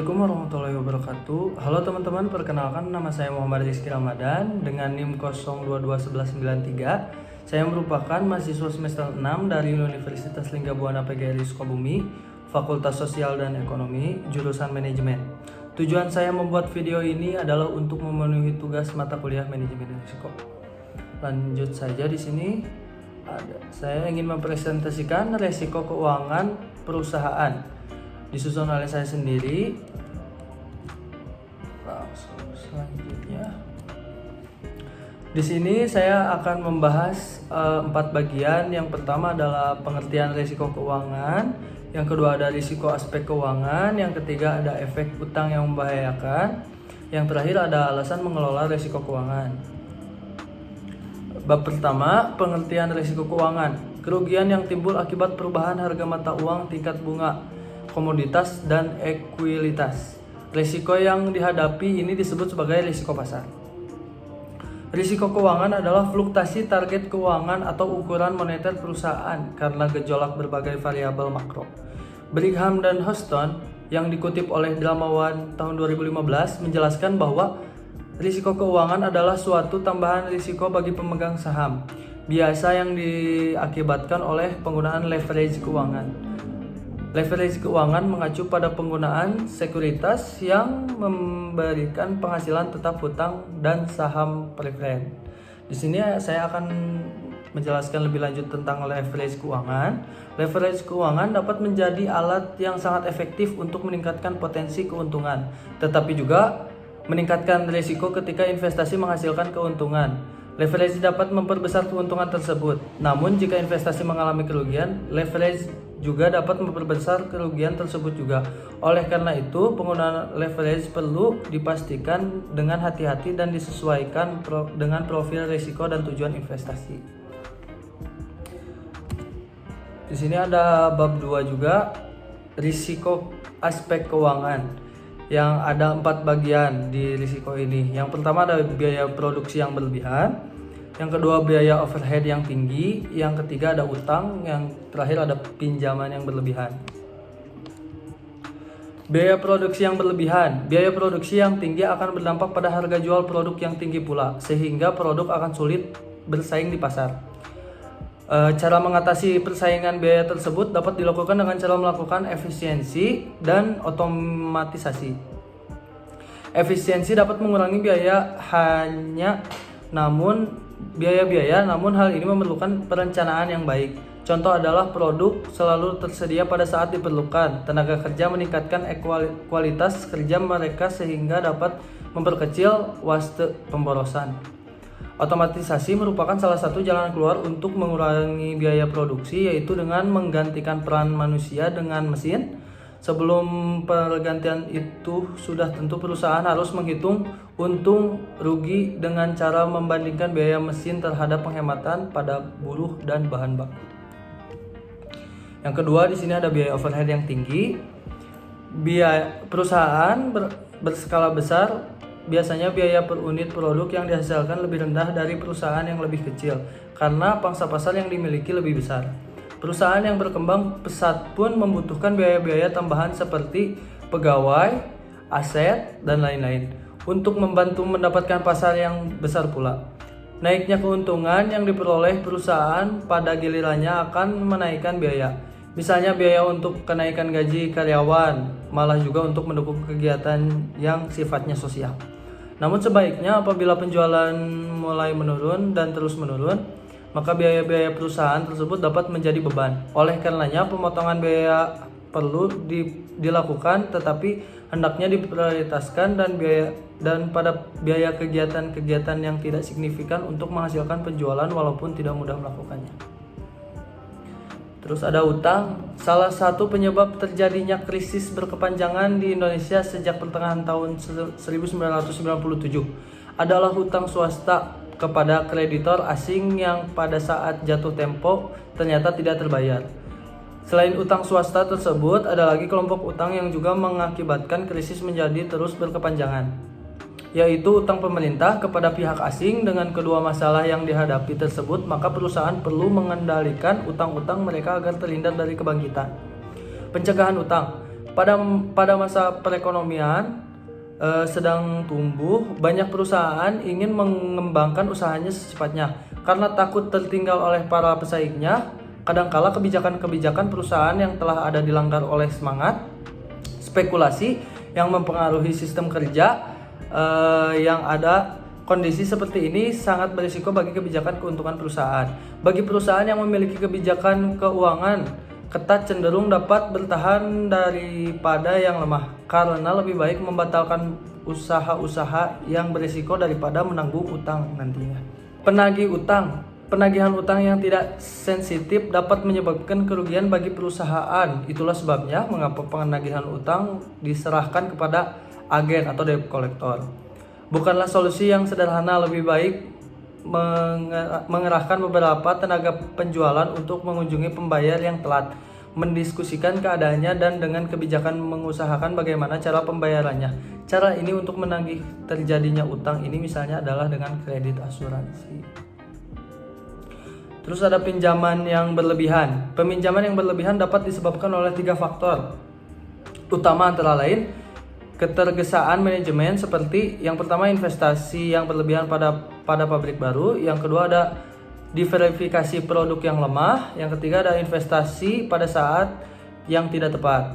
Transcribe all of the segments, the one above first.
Assalamualaikum warahmatullahi wabarakatuh. Halo teman-teman, perkenalkan nama saya Muhammad Rizky Ramadan dengan NIM 021193. Saya merupakan mahasiswa semester 6 dari Universitas Linggabuana PGRI Sukabumi, Fakultas Sosial dan Ekonomi, jurusan Manajemen. Tujuan saya membuat video ini adalah untuk memenuhi tugas mata kuliah Manajemen Risiko. Lanjut saja di sini. Saya ingin mempresentasikan resiko keuangan perusahaan. Disusun oleh saya sendiri. Langsung selanjutnya. Di sini saya akan membahas 4 bagian. Yang pertama adalah pengertian risiko keuangan, yang kedua ada risiko aspek keuangan, yang ketiga ada efek utang yang membahayakan, yang terakhir ada alasan mengelola risiko keuangan. Bab pertama, pengertian risiko keuangan. Kerugian yang timbul akibat perubahan harga mata uang, tingkat bunga, komoditas, dan ekuilitas. Risiko yang dihadapi ini disebut sebagai risiko pasar. Risiko keuangan adalah fluktuasi target keuangan atau ukuran moneter perusahaan karena gejolak berbagai variabel makro. Brigham dan Houston yang dikutip oleh Drama One tahun 2015 menjelaskan bahwa risiko keuangan adalah suatu tambahan risiko bagi pemegang saham, biasa yang diakibatkan oleh penggunaan leverage keuangan. Leverage keuangan mengacu pada penggunaan sekuritas yang memberikan penghasilan tetap hutang dan saham preferen. Di sini saya akan menjelaskan lebih lanjut tentang leverage keuangan. Leverage keuangan dapat menjadi alat yang sangat efektif untuk meningkatkan potensi keuntungan, tetapi juga meningkatkan risiko ketika investasi menghasilkan keuntungan. Leverage dapat memperbesar keuntungan tersebut. Namun jika investasi mengalami kerugian, leverage juga dapat memperbesar kerugian tersebut juga. Oleh karena itu, penggunaan leverage perlu dipastikan dengan hati-hati dan disesuaikan dengan profil risiko dan tujuan investasi. Di sini ada bab 2 juga, risiko aspek keuangan, yang ada 4 bagian di risiko ini. Yang pertama ada biaya produksi yang berlebihan, yang kedua biaya overhead yang tinggi, yang ketiga ada utang, yang terakhir ada pinjaman yang berlebihan. Biaya produksi yang berlebihan. Biaya produksi yang tinggi akan berdampak pada harga jual produk yang tinggi pula, sehingga produk akan sulit bersaing di pasar. Cara mengatasi persaingan biaya tersebut dapat dilakukan dengan cara melakukan efisiensi dan otomatisasi. Efisiensi dapat mengurangi biaya, namun hal ini memerlukan perencanaan yang baik. Contoh adalah produk selalu tersedia pada saat diperlukan. Tenaga kerja meningkatkan kualitas kerja mereka sehingga dapat memperkecil waste pemborosan. Otomatisasi merupakan salah satu jalan keluar untuk mengurangi biaya produksi, yaitu dengan menggantikan peran manusia dengan mesin. Sebelum pergantian itu sudah tentu perusahaan harus menghitung untung rugi dengan cara membandingkan biaya mesin terhadap penghematan pada buruh dan bahan baku. Yang kedua, di sini ada biaya overhead yang tinggi. Biaya perusahaan berskala besar, biasanya biaya per unit produk yang dihasilkan lebih rendah dari perusahaan yang lebih kecil karena pangsa pasar yang dimiliki lebih besar. Perusahaan yang berkembang pesat pun membutuhkan biaya-biaya tambahan seperti pegawai, aset, dan lain-lain untuk membantu mendapatkan pasar yang besar pula. Naiknya keuntungan yang diperoleh perusahaan pada gilirannya akan menaikkan biaya. Misalnya biaya untuk kenaikan gaji karyawan, malah juga untuk mendukung kegiatan yang sifatnya sosial. Namun sebaiknya apabila penjualan mulai menurun dan terus menurun, maka biaya-biaya perusahaan tersebut dapat menjadi beban. Oleh karenanya pemotongan biaya perlu dilakukan, tetapi hendaknya diprioritaskan dan pada biaya kegiatan-kegiatan yang tidak signifikan untuk menghasilkan penjualan walaupun tidak mudah melakukannya. Terus ada utang. Salah satu penyebab terjadinya krisis berkepanjangan di Indonesia sejak pertengahan tahun 1997 adalah hutang swasta kepada kreditor asing yang pada saat jatuh tempo ternyata tidak terbayar. Selain utang swasta tersebut, ada lagi kelompok utang yang juga mengakibatkan krisis menjadi terus berkepanjangan, yaitu utang pemerintah kepada pihak asing. Dengan kedua masalah yang dihadapi tersebut, maka perusahaan perlu mengendalikan utang-utang mereka agar terhindar dari kebangkitan. Pencegahan utang. Pada masa perekonomian sedang tumbuh, banyak perusahaan ingin mengembangkan usahanya secepatnya karena takut tertinggal oleh para pesaingnya. Kadangkala kebijakan-kebijakan perusahaan yang telah ada dilanggar oleh semangat spekulasi yang mempengaruhi sistem kerja yang ada. Kondisi seperti ini sangat berisiko bagi kebijakan keuntungan perusahaan. Bagi perusahaan yang memiliki kebijakan keuangan ketat cenderung dapat bertahan daripada yang lemah, karena lebih baik membatalkan usaha-usaha yang berisiko daripada menanggung utang nantinya. Penagihan utang yang tidak sensitif dapat menyebabkan kerugian bagi perusahaan. Itulah sebabnya mengapa penagihan utang diserahkan kepada agen atau debt collector. Bukanlah solusi yang sederhana, lebih baik mengerahkan beberapa tenaga penjualan untuk mengunjungi pembayar yang telat, mendiskusikan keadaannya dan dengan kebijakan mengusahakan bagaimana cara pembayarannya. Cara ini untuk menagih terjadinya utang ini misalnya adalah dengan kredit asuransi. Terus ada pinjaman yang berlebihan. Peminjaman yang berlebihan dapat disebabkan oleh 3 faktor utama, antara lain ketergesaan manajemen, seperti yang pertama investasi yang berlebihan pada pabrik baru, yang kedua ada diverifikasi produk yang lemah, yang ketiga ada investasi pada saat yang tidak tepat.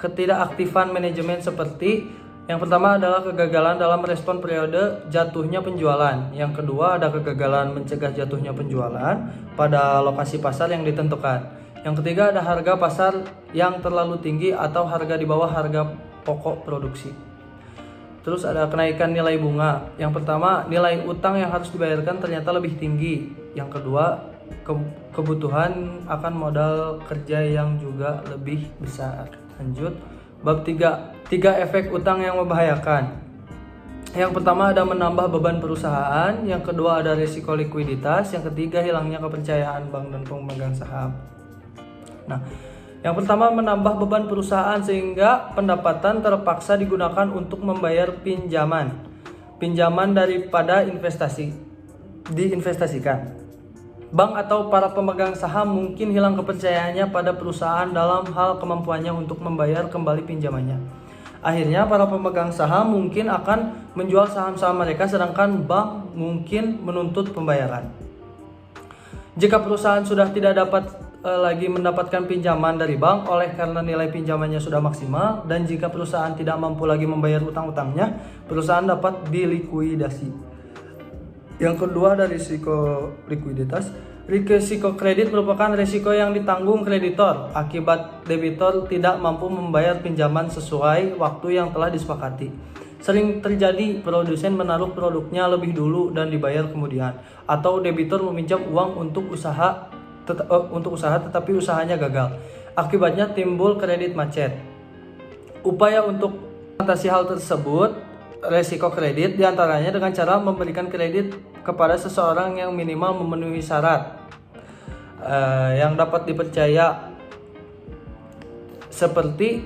Ketidakaktifan manajemen, seperti yang pertama adalah kegagalan dalam respon periode jatuhnya penjualan, yang kedua ada kegagalan mencegah jatuhnya penjualan pada lokasi pasar yang ditentukan, yang ketiga ada harga pasar yang terlalu tinggi atau harga di bawah harga pokok produksi. Terus ada kenaikan nilai bunga. Yang pertama, nilai utang yang harus dibayarkan ternyata lebih tinggi. Yang kedua, kebutuhan akan modal kerja yang juga lebih besar. Lanjut, bab 3. 3 efek utang yang membahayakan. Yang pertama ada menambah beban perusahaan, yang kedua ada risiko likuiditas, yang ketiga hilangnya kepercayaan bank dan pemegang saham. Nah, yang pertama menambah beban perusahaan sehingga pendapatan terpaksa digunakan untuk membayar pinjaman daripada diinvestasikan. Bank atau para pemegang saham mungkin hilang kepercayaannya pada perusahaan dalam hal kemampuannya untuk membayar kembali pinjamannya. Akhirnya para pemegang saham mungkin akan menjual saham-saham mereka, sedangkan bank mungkin menuntut pembayaran. Jika perusahaan sudah tidak dapat lagi mendapatkan pinjaman dari bank oleh karena nilai pinjamannya sudah maksimal, dan jika perusahaan tidak mampu lagi membayar utang-utangnya, perusahaan dapat dilikuidasi. Yang kedua ada risiko likuiditas. Risiko kredit merupakan risiko yang ditanggung kreditor akibat debitur tidak mampu membayar pinjaman sesuai waktu yang telah disepakati. Sering terjadi produsen menaruh produknya lebih dulu dan dibayar kemudian, atau debitur meminjam uang untuk usaha tetapi usahanya gagal. Akibatnya timbul kredit macet. Upaya untuk mengatasi hal tersebut, resiko kredit, diantaranya dengan cara memberikan kredit kepada seseorang yang minimal memenuhi syarat yang dapat dipercaya, seperti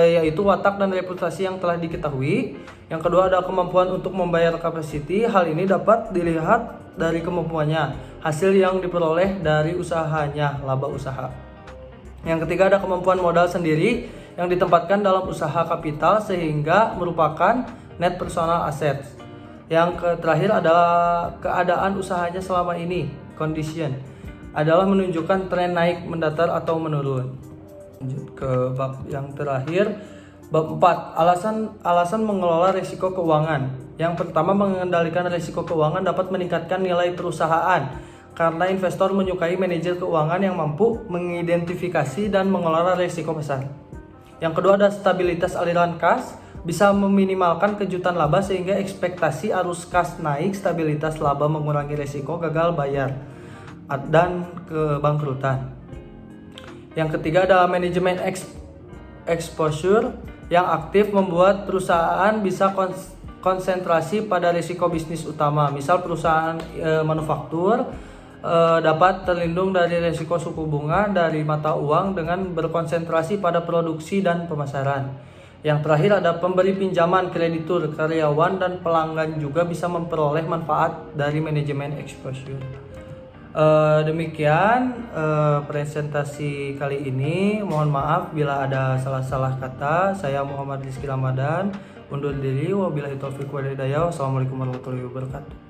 yaitu watak dan reputasi yang telah diketahui. Yang kedua ada kemampuan untuk membayar capacity. Hal ini dapat dilihat dari kemampuannya, hasil yang diperoleh dari usahanya, laba usaha. Yang ketiga ada kemampuan modal sendiri yang ditempatkan dalam usaha kapital sehingga merupakan net personal assets. Yang terakhir adalah keadaan usahanya selama ini, condition, adalah menunjukkan tren naik, mendatar atau menurun. Lanjut ke bab yang terakhir, bab 4, alasan mengelola risiko keuangan. Yang pertama, mengendalikan risiko keuangan dapat meningkatkan nilai perusahaan karena investor menyukai manajer keuangan yang mampu mengidentifikasi dan mengelola risiko besar. Yang kedua ada stabilitas aliran kas, bisa meminimalkan kejutan laba sehingga ekspektasi arus kas naik. Stabilitas laba mengurangi risiko gagal bayar dan kebangkrutan. Yang ketiga ada manajemen exposure yang aktif, membuat perusahaan bisa konsentrasi pada risiko bisnis utama. Misal perusahaan manufaktur dapat terlindung dari risiko suku bunga dari mata uang dengan berkonsentrasi pada produksi dan pemasaran. Yang terakhir ada pemberi pinjaman, kreditur, karyawan dan pelanggan juga bisa memperoleh manfaat dari manajemen exposure. Demikian presentasi kali ini. Mohon maaf bila ada salah-salah kata. Saya Muhammad Rizky Ramadan undur diri. Wabillahi taufiq wal hidayah. Wassalamualaikum warahmatullahi wabarakatuh.